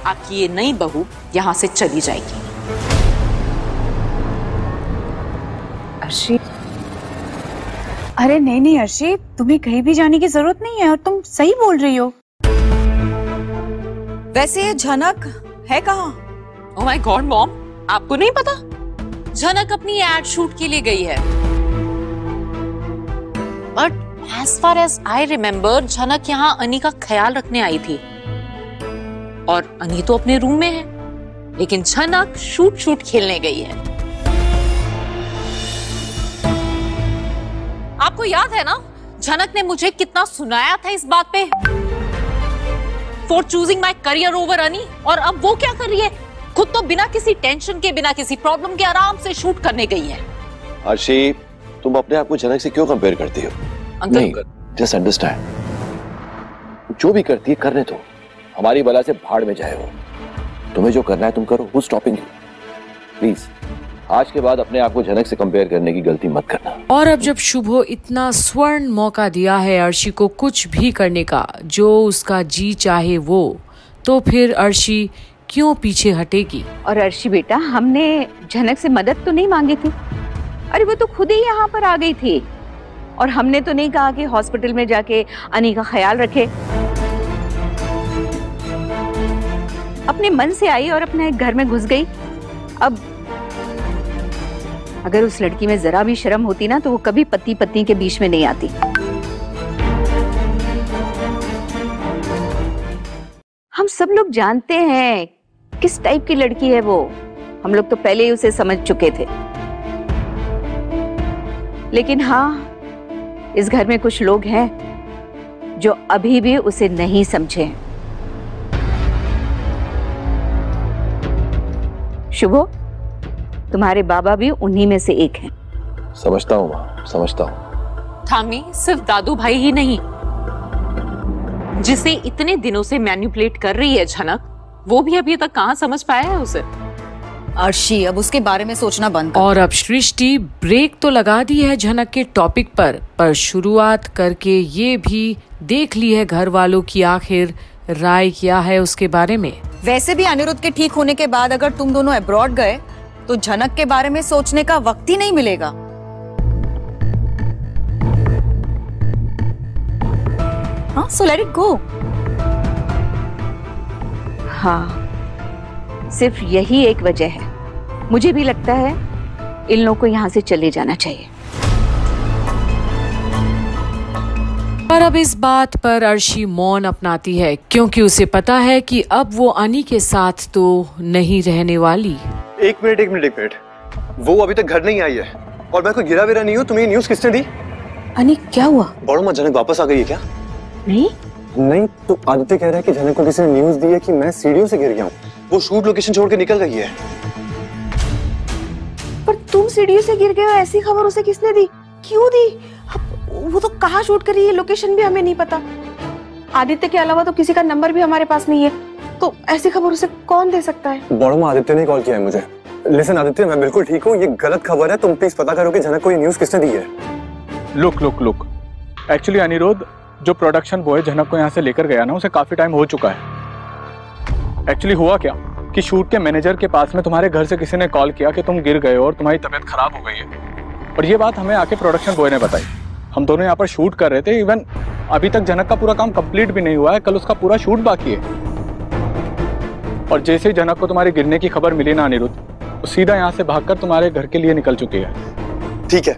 आपकी ये नई बहू यहाँ से चली जाएगी। अर्शी, अरे नहीं नहीं अर्शी, तुम्हें कहीं भी जाने की जरूरत नहीं है और तुम सही बोल रही हो। वैसे ये झनक है कहाँ? ओह माय गॉड मॉम, आपको नहीं पता? झनक अपनी एड शूट के लिए गई है। But as far as I remember, Jhanak यहाँ अनी का ख्याल रखने आई थी और अनी तो अपने रूम में है, लेकिन झनक शूट खेलने गई है। आपको याद है ना, झनक ने मुझे कितना सुनाया था इस बात पे, for choosing my career over अनी, और अब वो क्या कर रही है? खुद तो बिना किसी टेंशन के, बिना किसी प्रॉब्लम के आराम से शूट करने गई है। अर्शी, तुम अपने आप को झनक से क्यों कंपेयर करती हो? नहीं, जस्ट अंडरस्टैंड, जो भी करती है करने दो, हमारी बला से भाड़ में जाए वो। तुम्हें जो करना है तुम करो, हु स्टॉपिंग यू? प्लीज आज के बाद अपने आप को झनक से कंपेयर करने की गलती मत करना। और अब जब शुभो इतना स्वर्ण मौका दिया है अर्शी को कुछ भी करने का, जो उसका जी चाहे वो, तो फिर अर्शी क्यों पीछे हटेगी? और अर्शी बेटा, हमने झनक से मदद तो नहीं मांगी थी। अरे वो तो खुद ही यहाँ पर आ गई थी, और हमने तो नहीं कहा कि हॉस्पिटल में जाके अनी का ख्याल रखे। अपने मन से आई और अपने घर में घुस गई। अब अगर उस लड़की में जरा भी शर्म होती ना, तो वो कभी पति पत्नी के बीच में नहीं आती। हम सब लोग जानते हैं किस टाइप की लड़की है वो, हम लोग तो पहले ही उसे समझ चुके थे। लेकिन हाँ, इस घर में कुछ लोग हैं जो अभी भी उसे नहीं समझे हैं। शुभो, तुम्हारे बाबा भी उन्हीं में से एक हैं। समझता हूँ माँ, समझता हूँ। थामी, सिर्फ दादू भाई ही नहीं, जिसे इतने दिनों से मैनिपुलेट कर रही है झनक, वो भी अभी तक कहाँ समझ पाया है उसे। अर्शी, अब उसके बारे में सोचना बंद कर। और अब सृष्टि ब्रेक तो लगा दी है झनक के टॉपिक पर शुरुआत करके ये भी देख ली है घर वालों की आखिर राय क्या है उसके बारे में। वैसे भी अनिरुद्ध के ठीक होने के बाद अगर तुम दोनों अब्रॉड गए तो झनक के बारे में सोचने का वक्त ही नहीं मिलेगा। हाँ, सो लेट इट गो। हाँ, सिर्फ यही एक वजह है। मुझे भी लगता है इन लोगों को यहाँ से चले जाना चाहिए। पर अब इस बात पर अर्शी मौन अपनाती है, क्योंकि उसे पता है कि अब वो अनी के साथ तो नहीं रहने वाली। एक मिनट, वो अभी तक घर नहीं आई है और मैं कोई गिरा विरा नहीं हूँ। तुम्हें न्यूज़ किसने दी? अनी, क्या हुआ? बड़ो माँ, झनक वापस आ गई है क्या? नहीं, तो आदित्य कह रहा है कि झनक को किसी ने न्यूज़ दी है कि मैं सीढ़ियों से गिर गया हूँ। वो शूट लोकेशन छोड़ के निकल गई है। पर तुम सीढ़ियों से गिर गए हो, ऐसी खबर उसे किसने दी? क्यों दी? वो तो कहाँ शूट कर रही है, लोकेशन भी हमें नहीं पता। आदित्य के अलावा तो किसी का नंबर भी हमारे पास नहीं है, तो ऐसी खबर उसे कौन दे सकता है? बड़ो माँ, आदित्य ने कॉल किया है मुझे। लिसन आदित्य, मैं बिल्कुल ठीक हूँ, ये गलत खबर है। तुम प्लीज पता करो कि झनक को ये न्यूज़ किसने दी है। लुक एक्चुअली अनिरुद्ध जो प्रोडक्शन बॉय झनक को यहाँ से लेकर गया ना, उसे काफी टाइम हो चुका है। एक्चुअली हुआ क्या कि शूट के मैनेजर के पास में तुम्हारे घर से किसी ने कॉल किया कि तुम गिर गए हो और तुम्हारी तबीयत खराब हो गई है, और ये बात हमें आके प्रोडक्शन बॉय ने बताई। हम दोनों यहाँ पर शूट कर रहे थे, इवन अभी तक झनक का पूरा काम कंप्लीट भी नहीं हुआ है, कल उसका पूरा शूट बाकी है। और जैसे ही झनक को तुम्हारे गिरने की खबर मिली ना अनिरुद्ध, तो सीधा यहाँ से भागकर तुम्हारे घर के लिए निकल चुकी है। ठीक है।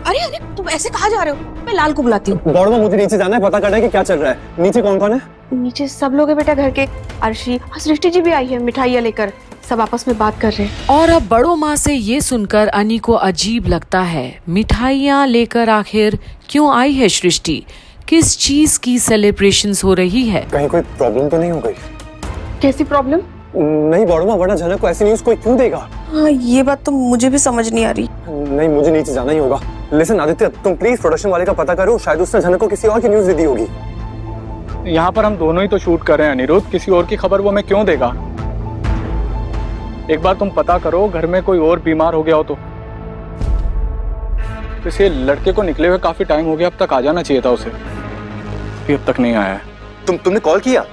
अरे तुम ऐसे कहाँ जा रहे हो? मैं लाल को बुलाती हूँ। बड़ो माँ, मुझे नीचे जाना है, पता करना है कि क्या चल रहा है। नीचे कौन कौन है? नीचे सब लोग है बेटा घर के। अर्शी, सृष्टि जी भी आई है मिठाइयाँ लेकर, सब आपस में बात कर रहे हैं। और अब बड़ों माँ से ये सुनकर अनी को अजीब लगता है। मिठाइयाँ लेकर आखिर क्यों आई है सृष्टि? किस चीज की सेलिब्रेशंस हो रही है? कहीं कोई प्रॉब्लम तो नहीं हो गई? कैसी प्रॉब्लम? नहीं बड़ो माँ, वरना झनक को ऐसी न्यूज़ कोई क्यों देगा? हाँ, ये बात तो मुझे भी समझ नहीं आ रही। नहीं, मुझे नीचे जाना ही होगा। लिसन आदित्य, तुम प्लीज प्रोडक्शन वाले का पता करो, शायद उसने झनक को किसी और की न्यूज़ दे दी होगी। यहाँ पर हम दोनों ही तो शूट कर रहे हैं अनिरुद्ध, किसी और की खबर वो हमें क्यों देगा? एक बार तुम पता करो, घर में कोई और बीमार हो गया हो तो। इसे लड़के को निकले हुए काफी टाइम हो गया, अब तक आ जाना चाहिए था उसे, अभी अब तक नहीं आया है। तुमने कॉल किया?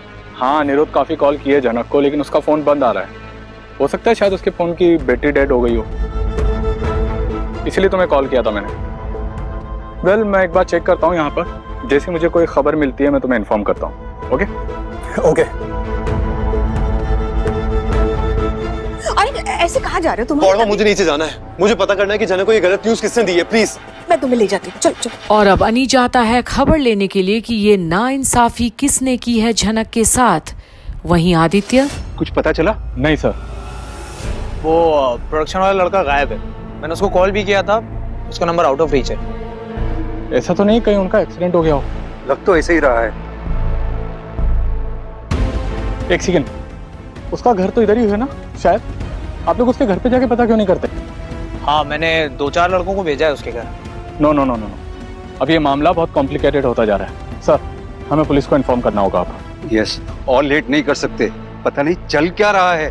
हाँ अनिरुद्ध काफी कॉल किए जनक को, लेकिन उसका फोन बंद आ रहा है। हो सकता है शायद उसके फोन की बैटरी डेड हो गई हो, इसलिए तुम्हें कॉल किया था मैंने। वेल, मैं एक बार चेक करता हूँ यहाँ पर, जैसे मुझे कोई खबर मिलती है मैं तुम्हें इन्फॉर्म करता हूँ। Okay okay. अरे ऐसे कहाँ जा रहे हो तुम? मुझे नीचे जाना है, मुझे पता करना है कि जनक को ये गलत न्यूज किसने दी है। प्लीज मैं तुम्हें ले जाती हूँ, चल चल। और अब अनी जाता है खबर लेने के लिए कि ये नाइंसाफी किसने की है झनक के साथ। वहीं आदित्य, कुछ पता चला? नहीं सर, वो प्रोडक्शन वाला लड़का गायब है। मैंने उसको कॉल भी किया था, उसका नंबर आउट ऑफ रीच है। ऐसा तो नहीं कहीं उनका एक्सीडेंट हो गया हो? लग तो ऐसे ही रहा है। एक सेकंड, उसका घर तो इधर ही है ना शायद? आप लोग उसके घर पे जाके पता क्यों नहीं करते? हाँ, मैंने 2-4 लड़कों को भेजा है उसके घर। नो नो नो नो, अब ये मामला बहुत कॉम्प्लिकेटेड होता जा रहा है सर, हमें पुलिस को इन्फॉर्म करना होगा अब। यस, और लेट नहीं कर सकते, पता नहीं चल क्या रहा है।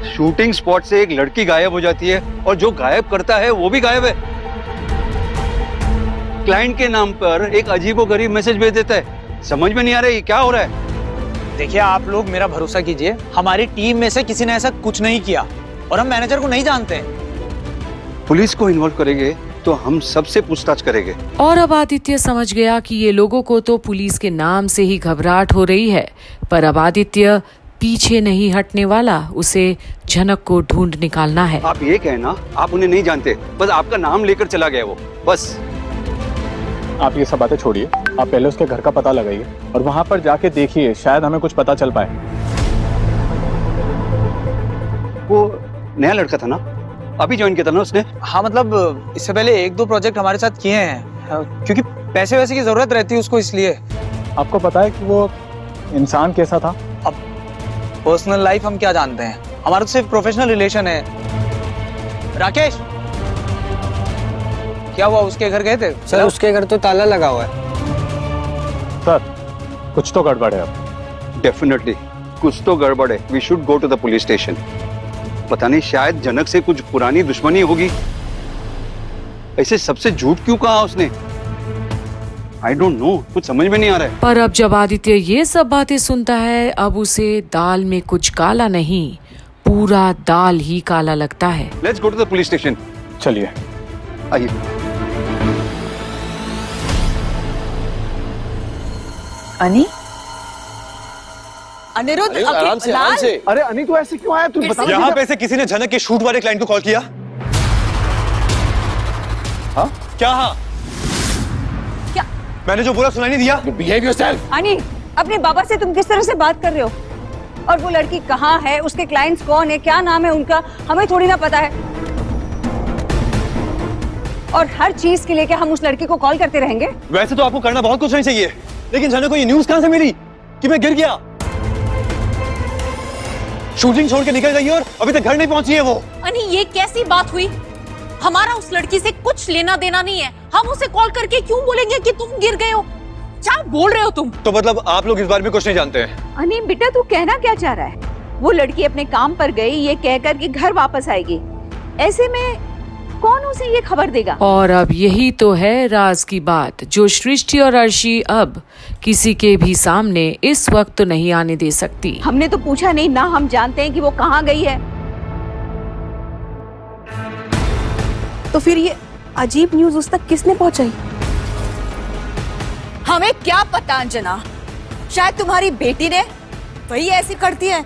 शूटिंग स्पॉट से एक लड़की गायब हो जाती है और जो गायब करता है वो भी गायब है। क्लाइंट के नाम पर एक अजीबोगरीब मैसेज भेज देता है। समझ में नहीं आ रहा है क्या हो रहा है। देखिए, आप लोग मेरा भरोसा कीजिए, हमारी टीम में से किसी ने ऐसा कुछ नहीं किया और हम मैनेजर को नहीं जानते हैं। पुलिस को इन्वॉल्व करेंगे तो हम सबसे पूछताछ करेंगे। और अब आदित्य समझ गया कि ये लोगों को तो पुलिस के नाम से ही घबराहट हो रही है, पर अब आदित्य पीछे नहीं हटने वाला, उसे झनक को ढूंढ निकालना है। आप ये कहना आप उन्हें नहीं जानते, बस आपका नाम लेकर चला गया वो, बस। आप ये सब बातें छोड़िए, आप पहले उसके घर का पता लगाइए और वहां पर जाके देखिए, शायद हमें कुछ पता चल पाए। वो नया लड़का था ना, अभी ज्वाइन किया था ना उसने? हाँ, मतलब इससे पहले 1-2 प्रोजेक्ट हमारे साथ किए हैं, क्योंकि पैसे वैसे की जरूरत रहती है उसको, इसलिए। आपको पता है कि वो इंसान कैसा था? अब पर्सनल लाइफ हम क्या जानते हैं, हमारा तो सिर्फ प्रोफेशनल रिलेशन है। राकेश, क्या हुआ? उसके घर गए थे? सर, उसके घर तो ताला लगा हुआ है। सर, कुछ तो गड़बड़ है अब। डेफिनेटली कुछ तो गड़बड़ है। We should go to the police station. पता नहीं, शायद जनक से कुछ पुरानी दुश्मनी होगी। ऐसे सबसे झूठ क्यों कहा उसने? आई डोंट नो, कुछ समझ में नहीं आ रहा है। पर अब जब आदित्य ये सब बातें सुनता है, अब उसे दाल में कुछ काला नहीं, पूरा दाल ही काला लगता है। Let's go to the police station. चलिए, आइए। अनी, अनिरुद्ध, आराम से, आराम से। अरे अनी, तू ऐसे क्यों आया? तू बता। यहाँ पे से किसी ने झनक के शूट वाले क्लाइंट को कॉल किया? हाँ? क्या? हाँ, क्या? मैंने जो बोला सुनाई नहीं दिया? Behave yourself. अनी, अपने बाबा से तुम किस तरह से बात कर रहे हो? और वो लड़की कहाँ है, उसके क्लाइंट्स कौन है, क्या नाम है उनका, हमें थोड़ी ना पता है। और हर चीज के लिए क्या हम उस लड़की को कॉल करते रहेंगे? वैसे तो आपको करना बहुत कुछ नहीं चाहिए, लेकिन झनक को ये न्यूज कहां से मिली कि मैं गिर गया? शूटिंग छोड़ के निकल गई और अभी तक घर नहीं पहुंची है वो। अनी, ये कैसी बात हुई? हमारा उस लड़की से कुछ लेना देना नहीं है, हम उसे कॉल करके क्यों बोलेंगे कि तुम गिर गए हो? क्या बोल रहे हो तुम? तो मतलब आप लोग इस बारे में कुछ नहीं जानते हैं? अनी बेटा, तू कहना क्या चाह रहा है? वो लड़की अपने काम पर गई ये कहकर कि घर वापस आएगी, ऐसे में कौन उसे ये खबर देगा? और अब यही तो है राज की बात, जो सृष्टि और अर्शी अब किसी के भी सामने इस वक्त तो नहीं आने दे सकती। हमने तो पूछा नहीं ना, हम जानते हैं कि वो कहाँ गई है। तो फिर ये अजीब न्यूज उस तक किसने पहुंचाई? हमें क्या पता अंजना, शायद तुम्हारी बेटी ने, वही ऐसी करती है।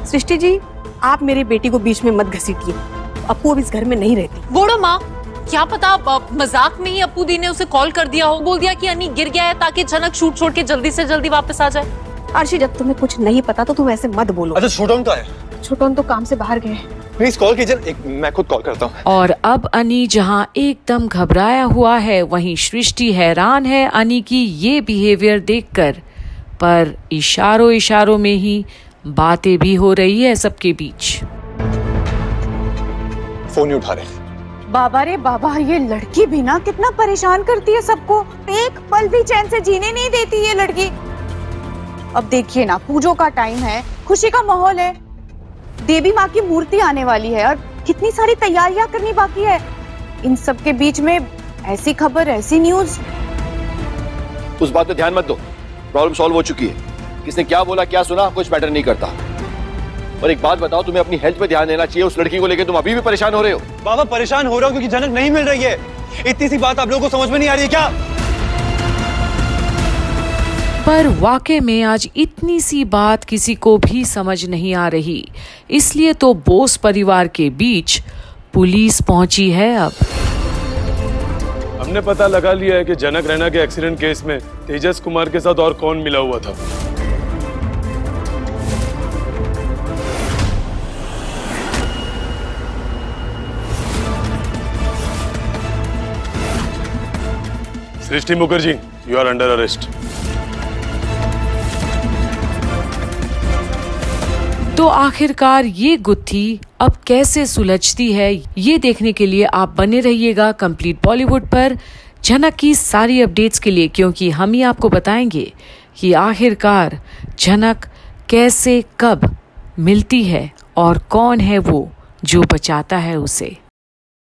सृष्टि जी, आप मेरी बेटी को बीच में मत घसीटिए, अपू अब इस घर में नहीं रहती। बोलो माँ, क्या पता मजाक में ही अप्पू दी ने उसे कॉल कर दिया हो, बोल दिया कि अनी गिर गया है ताकि झनक शूट छोड़ के जल्दी से जल्दी वापस आ जाए। अर्शी, जब तुम्हें कुछ नहीं पता तो तुम ऐसे मत बोलो। अच्छा, छोटोन का है? छोटोन तो काम से बाहर गए। प्लीज कॉल कीजिए, मैं खुद कॉल करता हूँ। और अब अनी जहां एकदम घबराया हुआ है, वहीं सृष्टि हैरान है अनी की ये बिहेवियर देखकर, पर इशारों इशारों में ही बातें भी हो रही है सबके बीच। फोन नहीं उठा रहे। बाबा रे बाबा, ये लड़की भी ना कितना परेशान करती है सबको, एक पल भी चैन से जीने नहीं देती ये लड़की। अब देखिए ना, पूजों का टाइम है, खुशी का माहौल है, देवी माँ की मूर्ति आने वाली है और कितनी सारी तैयारियां करनी बाकी है। इन सब के बीच में ऐसी खबर, ऐसी न्यूज। उस बात पे ध्यान मत दो, प्रॉब्लम सॉल्व हो चुकी है। किसने क्या बोला क्या सुना कुछ मैटर नहीं करता। और एक बात बताओ, तुम्हें अपनी हेल्थ पे ध्यान देना चाहिए। उस लड़की को लेकर तुम अभी भी परेशान हो रहे हो। बाबा परेशान हो रहा हूँ क्योंकि झनक नहीं मिल रही है। इतनी सी बात आप लोगों को समझ में नहीं आ रही है क्या? पर वाकई में आज इतनी सी बात किसी को भी समझ नहीं आ रही, इसलिए तो बोस परिवार के बीच पुलिस पहुंची है। अब हमने पता लगा लिया है कि जनक रैना के एक्सीडेंट केस में तेजस कुमार के साथ और कौन मिला हुआ था। Srishti Mukherjee, you are under arrest. तो आखिरकार ये गुत्थी अब कैसे सुलझती है, ये देखने के लिए आप बने रहिएगा कंप्लीट बॉलीवुड पर झनक की सारी अपडेट्स के लिए, क्योंकि हम ही आपको बताएंगे कि आखिरकार झनक कैसे कब मिलती है और कौन है वो जो बचाता है उसे।